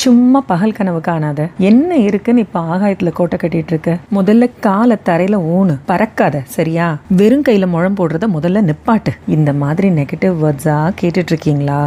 சும்மா பகல் கனவு காணாத. என்ன இருக்குன்னு இப்ப ஆகாயத்துல கோட்டை கட்டிட்டு இருக்க? முதல்ல காலை தரையில ஊனு, பறக்காத. சரியா? வெறும் கையில முழம் போடுறத முதல்ல நிப்பாட்டு. இந்த மாதிரி நெகட்டிவ் வேர்ட்ஸா கேட்டுட்டு இருக்கீங்களா?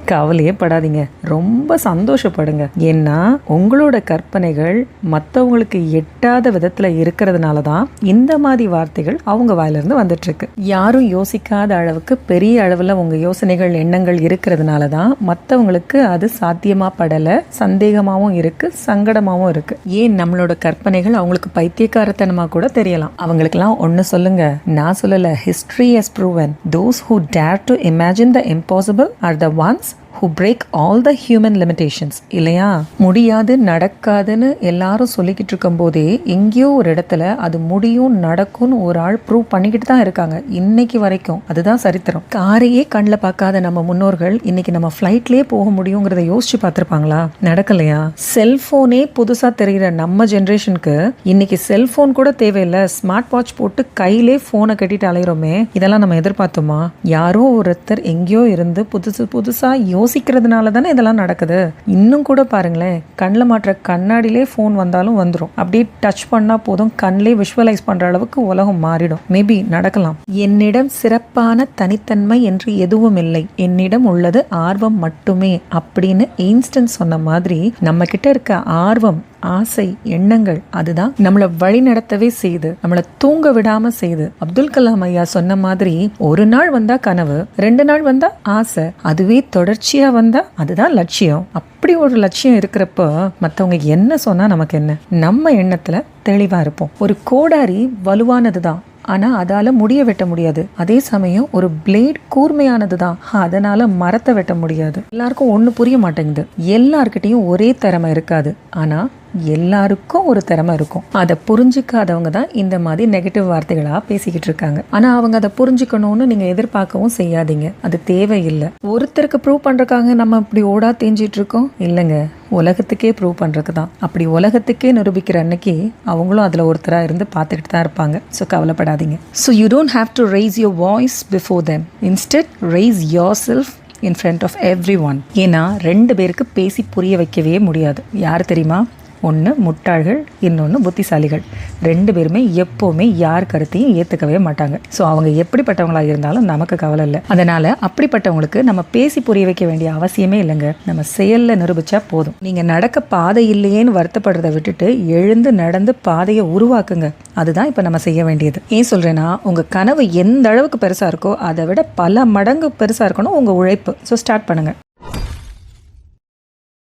கவலையே படாதீங்க, ரொம்ப சந்தோஷப்படுங்க. ஏன்னா உங்களோட கற்பனைகள் மற்றவங்களுக்கு எட்டாத விதத்துல இருக்கிறதுனால தான் இந்த மாதிரி வார்த்தைகள் அவங்க வாயிலிருந்து வந்துட்டு இருக்கு. யாரும் யோசிக்காத அளவுக்கு பெரிய அளவுல உங்க யோசனைகள் எண்ணங்கள் இருக்கிறதுனால தான் மற்றவங்களுக்கு அது சாத்தியமா படல, சந்தேகமாவும் இருக்கு, சங்கடமாவும் இருக்கு. ஏன் நம்மளோட கற்பனைகள் அவங்களுக்கு பைத்தியக்காரத்தனமா கூட தெரியலாம். அவங்களுக்கெல்லாம் ஒன்னு சொல்லுங்க, நான் சொல்லல, history has proven those who dare to imagine the impossible are the ones who break all the human limitations. இல்லையா? முடியாது, நடக்காதுன்னு எல்லாரும் சொல்லிக்கிட்டு இருக்கும் போதே எங்கேயோ ஒரு இடத்துல அது முடியும், நடக்கும்னு ஒரு ஆள் ப்ரூவ் பண்ணிக்கிட்டு தான் இருக்காங்க இன்னைக்கு வரைக்கும். அதுதான் சரித்திரம். காரையே கண்ணில் பார்க்காத நம்ம முன்னோர்கள் இன்னைக்கு நம்ம ஃப்ளைட்லேயே போக முடியுங்கிறத யோசிச்சு பார்த்துருப்பாங்களா? நடக்கலையா? செல்போனே புதுசா தெரிகிற நம்ம ஜென்ரேஷனுக்கு இன்னைக்கு செல்போன் கூட தேவையில்லை, ஸ்மார்ட் வாட்ச் போட்டு கையிலே போனை கட்டிட்டு அலையிறோமே. இதெல்லாம் நம்ம எதிர்பார்த்தோமா? யாரோ ஒருத்தர் எங்கேயோ இருந்து புதுசா யோசிக்கிறதுனால தானே இதெல்லாம் நடக்குது. இன்னும் கூட பாருங்களேன், கண்ணில் மாற்ற கண்ணாடியிலே ஃபோன் வந்தாலும் வந்துடும். அப்படியே டச் பண்ணா போதும், கண்ணிலே விஷுவலைஸ் பண்ற அளவுக்கு உலகம் மாறிடும். மேபி நடக்கலாம். என்னிடம் சிறப்பான தனித்தன்மை என்று எதுவும் இல்லை, என்னிடம் உள்ளது ஆர்வம் மட்டுமே அப்படின்னு எயின்ஸ்டைன் சொன்ன மாதிரி நம்ம கிட்ட இருக்க ஆர்வம், ஆசை, எண்ணங்கள் அதுதான் நம்மளை வழி நடத்தவே செய்து, நம்மளை தூங்க விடாம செய்து. அப்துல் கலாம் ஐயா சொன்ன மாதிரி, ஒரு நாள் வந்தா கனவு, 2 நாள் வந்தா ஆசை, அதுவே தொடர்ச்சியா வந்தா அதுதான் லட்சியம். அப்படி ஒரு லட்சியம் இருக்கிறப்ப மற்றவங்க என்ன சொன்னா நமக்கு என்ன? நம்ம எண்ணத்துல தெளிவா இருப்போம். ஒரு கோடாரி வலுவானதுதான், ஆனா அதால முடிய வெட்ட முடியாது. அதே சமயம் ஒரு பிளேட் கூர்மையானது தான், அதனால மரத்தை வெட்ட முடியாது. எல்லாருக்கும் ஒண்ணு புரிய மாட்டேங்குது. எல்லார்கிட்டையும் ஒரே திறமை இருக்காது, ஆனா எல்லாருக்கும் ஒரு திறமை இருக்கும். அதை புரிஞ்சுக்காதவங்க தான் இந்த மாதிரி நெகட்டிவ் வார்த்தைகளா பேசிக்கிட்டு இருக்காங்க. ஆனா அவங்க அதை புரிஞ்சுக்கணும்னு நீங்க எதிர்பார்க்கவும் செய்யாதீங்க, அது தேவையில்லை. ஒருத்தருக்கு ப்ரூவ் பண்றதுக்காக நம்ம இப்படி ஓடா தேஞ்சிட்டு இருக்கோம் இல்லைங்க, உலகத்துக்கே ப்ரூவ் பண்றதுக்கு தான். அப்படி உலகத்துக்கே நிரூபிக்கிற அன்னைக்கு அவங்களும் அதுல ஒருத்தரா இருந்து பார்த்துக்கிட்டு தான் இருப்பாங்க. ஸோ கவலைப்படாதீங்க. So you don't have to raise your voice before them, instead rice your self in front of everyone. ஏன்னா 2 பேருக்கு பேசி புரிய வைக்கவே முடியாது. யாரு தெரியுமா? ஒன்று முட்டாள்கள், இன்னொன்று புத்திசாலிகள். 2 பேருமே எப்போவுமே யார் கருத்தையும் ஏற்றுக்கவே மாட்டாங்க. ஸோ அவங்க எப்படிப்பட்டவங்களாக இருந்தாலும் நமக்கு கவலை இல்லை. அதனால் அப்படிப்பட்டவங்களுக்கு நம்ம பேசி புரிய வைக்க வேண்டிய அவசியமே இல்லைங்க. நம்ம செயலில் நிரூபித்தா போதும். நீங்கள் நடக்க பாதை இல்லையேன்னு வருத்தப்படுறதை விட்டுட்டு எழுந்து நடந்து பாதையை உருவாக்குங்க. அதுதான் இப்போ நம்ம செய்ய வேண்டியது. ஏன் சொல்கிறேன்னா, உங்கள் கனவு எந்த அளவுக்கு பெருசாக இருக்கோ அதை விட பல மடங்கு பெருசாக இருக்கணும் உங்கள் உழைப்பு. ஸோ ஸ்டார்ட் பண்ணுங்கள்.